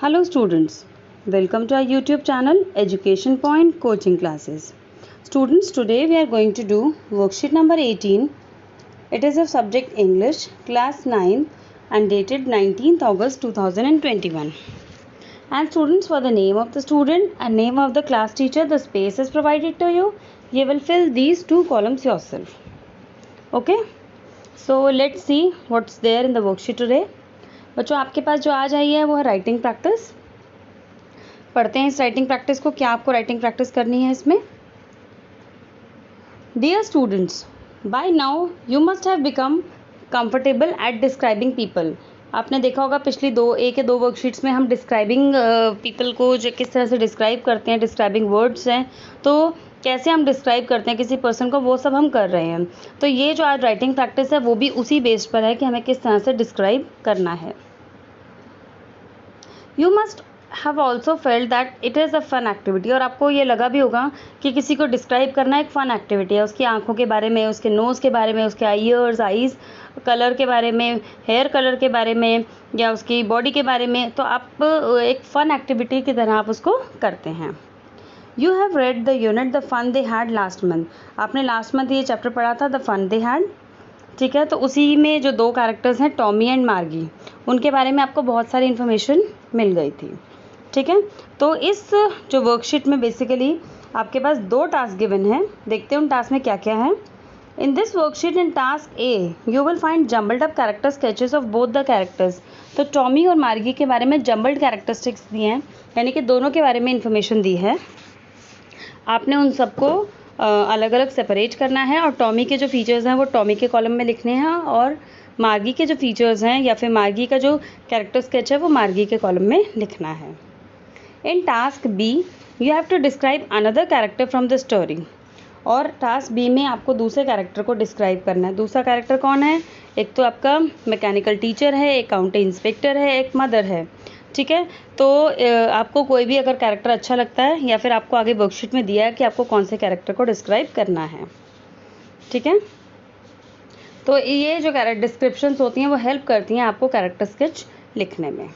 Hello students, welcome to our YouTube channel Education Point Coaching Classes. Students, today we are going to do worksheet number 18. It is of subject English, class 9 and dated 19th August 2021. And students, for the name of the student and name of the class teacher, the space is provided to you. You will fill these two columns yourself. Okay, so let's see what's there in the worksheet today. बच्चों, आपके पास जो आज आई है वो है writing practice. पढ़ते हैं इस राइटिंग प्रैक्टिस को. क्या आपको राइटिंग प्रैक्टिस करनी है इसमें? Dear students, by now you must have become comfortable at describing people. आपने देखा होगा पिछली एक या दो वर्कशीट्स में हम डिस्क्राइबिंग पीपल को जो किस तरह से डिस्क्राइब करते हैं, डिस्क्राइबिंग वर्ड्स हैं, तो कैसे हम डिस्क्राइब करते हैं किसी पर्सन को, वो सब हम कर रहे हैं. तो ये जो आज राइटिंग प्रैक्टिस है वो भी उसी बेस पर है कि हमें किस तरह से डिस्क्राइब करना है. You must have also felt that it is a fun activity. और आपको ये लगा भी होगा कि किसी को डिस्क्राइब करना एक फ़न एक्टिविटी है. उसकी आंखों के बारे में, उसके नोज़ के बारे में, उसके ईयर्स, आईज़ कलर के बारे में, हेयर कलर के बारे में या उसकी बॉडी के बारे में, तो आप एक फ़न एक्टिविटी की तरह आप उसको करते हैं. You have read the unit the fun they had last month. आपने लास्ट मंथ ये चैप्टर पढ़ा था, द फन दे हैड. ठीक है, तो उसी में जो दो कैरेक्टर्स हैं टॉमी एंड मार्गी, उनके बारे में आपको बहुत सारी इन्फॉर्मेशन मिल गई थी. ठीक है, तो इस जो वर्कशीट में बेसिकली आपके पास दो टास्क गिवन हैं. देखते हैं उन टास्क में क्या क्या है. In this worksheet in task A you will find jumbled up character sketches of both the characters. तो टॉमी और मार्गी के बारे में जम्बल्ड कैरेक्टरिस्टिक्स दिए हैं, यानी कि दोनों के बारे में इन्फॉर्मेशन दी है. आपने उन सबको अलग अलग सेपरेट करना है और टॉमी के जो फीचर्स हैं वो टॉमी के कॉलम में लिखने हैं और मार्गी के जो फीचर्स हैं या फिर मार्गी का जो कैरेक्टर स्केच है वो मार्गी के कॉलम में लिखना है. In task B you have to describe another character from the story. और टास्क बी में आपको दूसरे कैरेक्टर को डिस्क्राइब करना है. दूसरा कैरेक्टर कौन है? एक तो आपका मैकेनिकल टीचर है, एक काउंटी इंस्पेक्टर है, एक मदर है. ठीक है, तो आपको कोई भी अगर कैरेक्टर अच्छा लगता है या फिर आपको आगे वर्कशीट में दिया है कि आपको कौन से कैरेक्टर को डिस्क्राइब करना है. ठीक है, तो ये जो डिस्क्रिप्शंस होती हैं वो हेल्प करती हैं आपको कैरेक्टर स्केच लिखने में.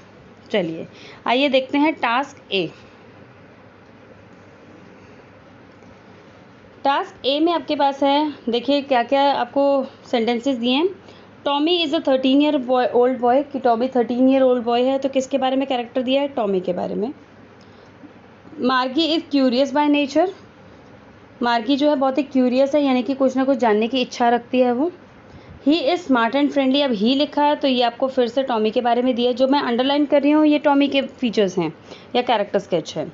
चलिए आइए देखते हैं टास्क ए. टास्क ए में आपके पास है, देखिए क्या क्या आपको सेंटेंसेस दिए हैं. Tommy is a 13 year old boy, कि टॉमी 13 ईयर ओल्ड बॉय है, तो किसके बारे में कैरेक्टर दिया है? टॉमी के बारे में. मार्गी इज़ क्यूरियस बाय नेचर. मार्गी जो है बहुत ही क्यूरियस है, यानी कि कुछ ना कुछ जानने की इच्छा रखती है वो. He is smart and friendly. अब ही लिखा है तो ये आपको फिर से टॉमी के बारे में दिया है. जो मैं अंडरलाइन कर रही हूँ ये टॉमी के फीचर्स हैं या कैरेक्टर स्केच है.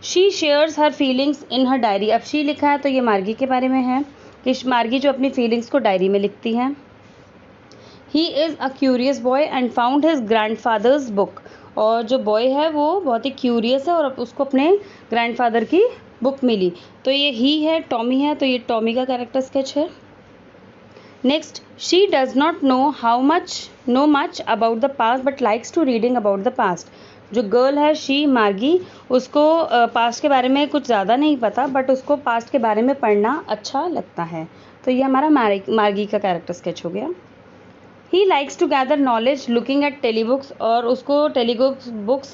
She shares her feelings in her diary. अब शी लिखा है तो ये मार्गी के बारे में है कि मार्गी जो अपनी फीलिंग्स को डायरी में लिखती है. He is a curious boy and found his grandfathers book. और जो बॉय है वो बहुत ही क्यूरियस है और उसको अपने ग्रैंडफादर की बुक मिली. तो ये ही है, टॉमी है, तो ये टॉमी का कैरेक्टर स्केच है. Next, she does not know much about the past but likes to reading about the past. जो गर्ल है शी मार्गी, उसको पास्ट के बारे में कुछ ज़्यादा नहीं पता बट उसको पास्ट के बारे में पढ़ना अच्छा लगता है. तो ये हमारा मार्गी का कैरेक्टर स्केच हो गया. He likes to gather knowledge looking at telebooks. और उसको टेलीबुक्स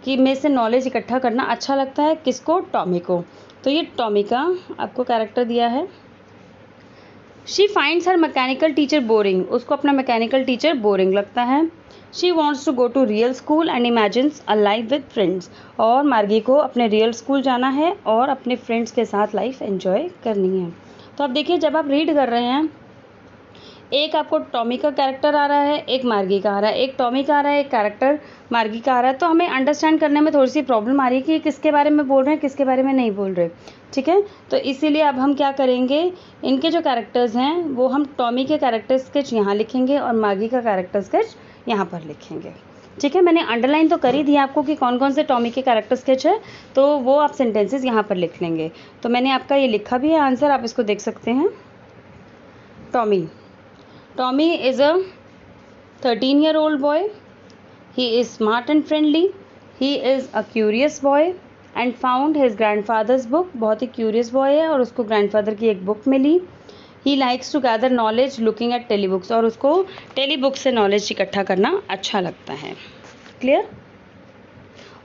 की में से नॉलेज इकट्ठा करना अच्छा लगता है. किसको? टॉमी को. तो ये टॉमी का आपको कैरेक्टर दिया है. She finds her mechanical teacher boring. उसको अपना मैकेनिकल टीचर बोरिंग लगता है. She wants to go to real school and imagines a life with friends. और मार्गी को अपने रियल स्कूल जाना है और अपने फ्रेंड्स के साथ लाइफ एंजॉय करनी है. तो अब देखिए, जब आप रीड कर रहे हैं, एक आपको टॉमी का कैरेक्टर आ रहा है, एक मार्गी का आ रहा है, एक टॉमी का आ रहा है, एक कैरेक्टर मार्गी का आ रहा है, तो हमें अंडरस्टैंड करने में थोड़ी सी प्रॉब्लम आ रही है कि किसके बारे में बोल रहे हैं, किसके बारे में नहीं बोल रहे. ठीक है, तो इसीलिए अब हम क्या करेंगे, इनके जो कैरेक्टर्स हैं वो हम टॉमी के कैरेक्टर स्केच यहाँ लिखेंगे और मार्गी का कैरेक्टर स्केच यहाँ पर लिखेंगे. ठीक है, मैंने अंडरलाइन तो कर ही दिया आपको कि कौन कौन से टॉमी के कैरेक्टर स्केच है, तो वो आप सेंटेंसेस यहाँ पर लिख लेंगे. तो मैंने आपका ये लिखा भी है आंसर, आप इसको देख सकते हैं. Tommy is a 13-year-old boy. He is smart and friendly. He is a curious boy and found his grandfather's book. बहुत ही curious boy है और उसको grandfather की एक book milli. He likes to gather knowledge looking at telebooks. और उसको telebooks से knowledge इकट्ठा करना अच्छा लगता है. Clear?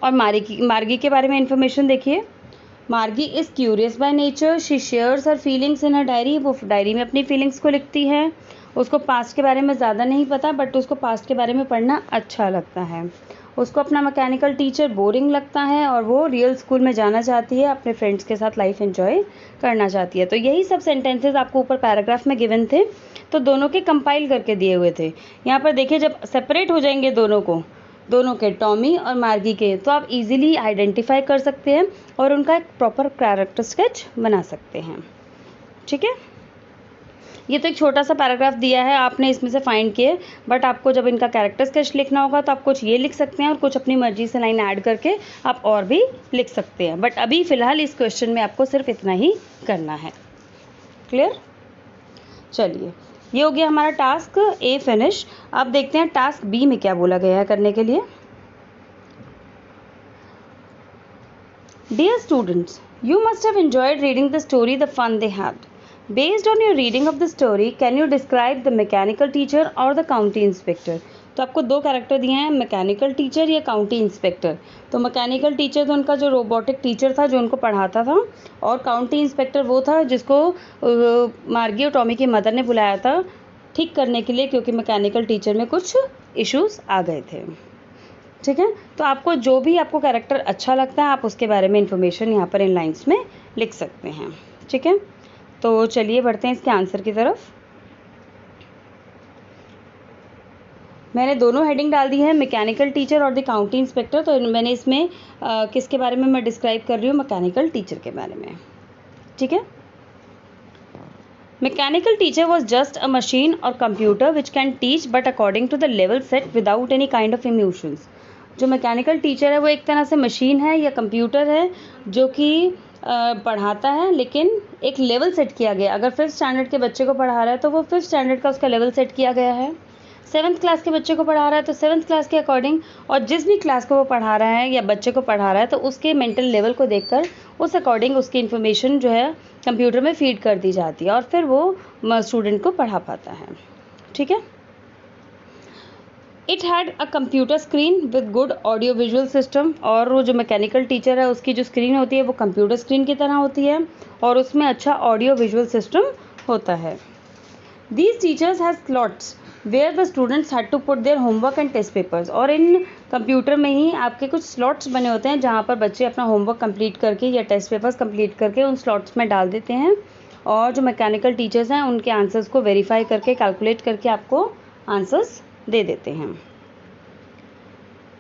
और मार्गी के बारे में इंफॉर्मेशन देखिए। मार्गी is curious by nature, she shares her feelings in her diary, वो डायरी में अपनी फीलिंग्स को लिखती है। उसको पास्ट के बारे में ज़्यादा नहीं पता, बट उसको पास्ट के बारे में पढ़ना अच्छा लगता है। उसको अपना मैकेनिकल टीचर बोरिंग लगता है और वो रियल स्कूल में जाना चाहती है, अपने फ्रेंड्स के साथ लाइफ एंजॉय करना चाहती है। तो यही सब सेंटेंसेस आपको ऊपर पैराग्राफ में गिवन थे, तो दोनों के कंपाइल करके दिए हुए थे। यहाँ पर देखिए, जब सेपरेट हो जाएंगे दोनों के टॉमी और मार्गी के, तो आप इजीली आइडेंटिफाई कर सकते हैं और उनका एक प्रॉपर कैरेक्टर स्केच बना सकते हैं। ठीक है, ये तो एक छोटा सा पैराग्राफ दिया है, आपने इसमें से फाइंड किए, बट आपको जब इनका कैरेक्टर स्केच लिखना होगा तो आप कुछ ये लिख सकते हैं और कुछ अपनी मर्जी से लाइन ऐड करके आप और भी लिख सकते हैं। बट अभी फ़िलहाल इस क्वेश्चन में आपको सिर्फ इतना ही करना है। क्लियर? चलिए, ये हो गया हमारा टास्क ए फिनिश। अब देखते हैं टास्क बी में क्या बोला गया है करने के लिए। Dear students, you must have enjoyed reading the story the fun they had. Based on your reading of the story, can you describe the mechanical teacher or the county inspector? तो आपको दो कैरेक्टर दिए हैं, mechanical teacher या county inspector. तो mechanical teacher तो उनका जो रोबोटिक टीचर था जो उनको पढ़ाता था, और काउंटी इंस्पेक्टर वो था जिसको मार्गी और टॉमी की मदर ने बुलाया था ठीक करने के लिए, क्योंकि मैकेनिकल टीचर में कुछ इश्यूज़ आ गए थे। ठीक है, तो आपको जो भी आपको कैरेक्टर अच्छा लगता है आप उसके बारे में इंफॉर्मेशन यहाँ पर इन लाइन्स में लिख सकते हैं। ठीक है, तो चलिए बढ़ते हैं इसके आंसर की तरफ। मैंने दोनों हेडिंग डाल दी है, मैकेनिकल टीचर और द काउंटी इंस्पेक्टर। तो मैंने इसमें किसके बारे में मैं डिस्क्राइब कर रही हूँ, मैकेनिकल टीचर के बारे में। ठीक है, mechanical teacher was just a machine और computer which can teach but according to the level set without any kind of emotions. जो मैकेनिकल टीचर है वो एक तरह से मशीन है या कंप्यूटर है जो कि पढ़ाता है, लेकिन एक लेवल सेट किया गया। अगर 5th स्टैंडर्ड के बच्चे को पढ़ा रहा है तो वो 5th स्टैंडर्ड का उसका लेवल सेट किया गया है। 7th क्लास के बच्चे को पढ़ा रहा है तो 7th क्लास के अकॉर्डिंग, और जिस भी क्लास को वो पढ़ा रहा है या बच्चे को पढ़ा रहा है तो उसके मेंटल लेवल को देखकर उस अकॉर्डिंग उसकी इन्फॉर्मेशन जो है कंप्यूटर में फीड कर दी जाती है और फिर वो स्टूडेंट को पढ़ा पाता है। ठीक है, it had a computer screen with good audio visual system. और वो जो मैकेनिकल टीचर है उसकी जो स्क्रीन होती है वो कंप्यूटर स्क्रीन की तरह होती है और उसमें अच्छा ऑडियो विजुअल सिस्टम होता है। These teachers has slots where the students had to put their homework and test papers. और इन कंप्यूटर में ही आपके कुछ स्लॉट्स बने होते हैं जहाँ पर बच्चे अपना होमवर्क कंप्लीट करके या टेस्ट पेपर्स कंप्लीट करके उन स्लॉट्स में डाल देते हैं, और जो मैकेनिकल टीचर्स हैं उनके आंसर्स को वेरीफाई करके कैलकुलेट करके आपको आंसर्स दे देते हैं।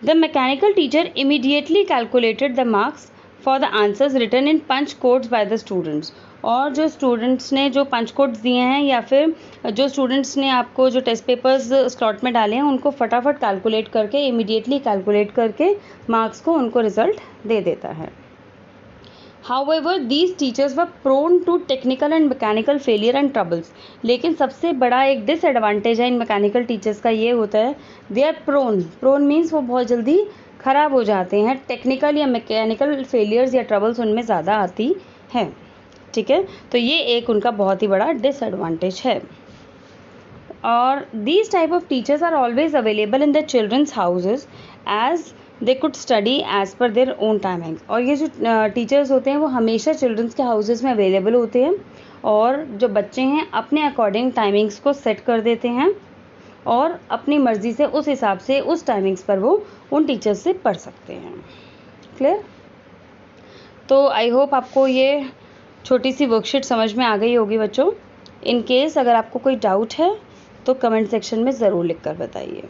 The mechanical teacher immediately calculated the marks for the answers written in punch codes by the students. और जो स्टूडेंट्स ने जो पंच कोड्स दिए हैं या फिर जो स्टूडेंट्स ने आपको जो टेस्ट पेपर्स स्लॉट में डाले हैं उनको फटाफट कैलकुलेट करके, इमीडिएटली कैलकुलेट करके मार्क्स को उनको रिजल्ट दे देता है। However, these teachers were prone to technical and mechanical failure and troubles. लेकिन सबसे बड़ा एक डिसएडवांटेज है इन मैकेनिकल टीचर्स का ये होता है, दे आर प्रोन मीन्स वो बहुत जल्दी ख़राब हो जाते हैं। टेक्निकल या मैकेनिकल फेलियर्स या ट्रबल्स उनमें ज़्यादा आती हैं। ठीक है, तो ये एक उनका बहुत ही बड़ा डिसएडवांटेज है। और these type of teachers are always available in the children's houses as they could study as per their own timings. और ये जो टीचर्स होते हैं वो हमेशा चिल्ड्रंस के हाउसेस में अवेलेबल होते हैं और जो बच्चे हैं अपने अकॉर्डिंग टाइमिंग्स को सेट कर देते हैं और अपनी मर्ज़ी से उस हिसाब से उस टाइमिंग्स पर वो उन टीचर्स से पढ़ सकते हैं। क्लियर? तो आई होप आपको ये छोटी सी वर्कशीट समझ में आ गई होगी बच्चों। इन केस अगर आपको कोई डाउट है तो कमेंट सेक्शन में ज़रूर लिख कर बताइए।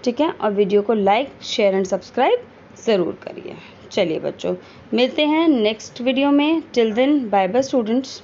ठीक है, और वीडियो को लाइक, शेयर एंड सब्सक्राइब ज़रूर करिए। चलिए बच्चों, मिलते हैं नेक्स्ट वीडियो में। Till then, bye bye students.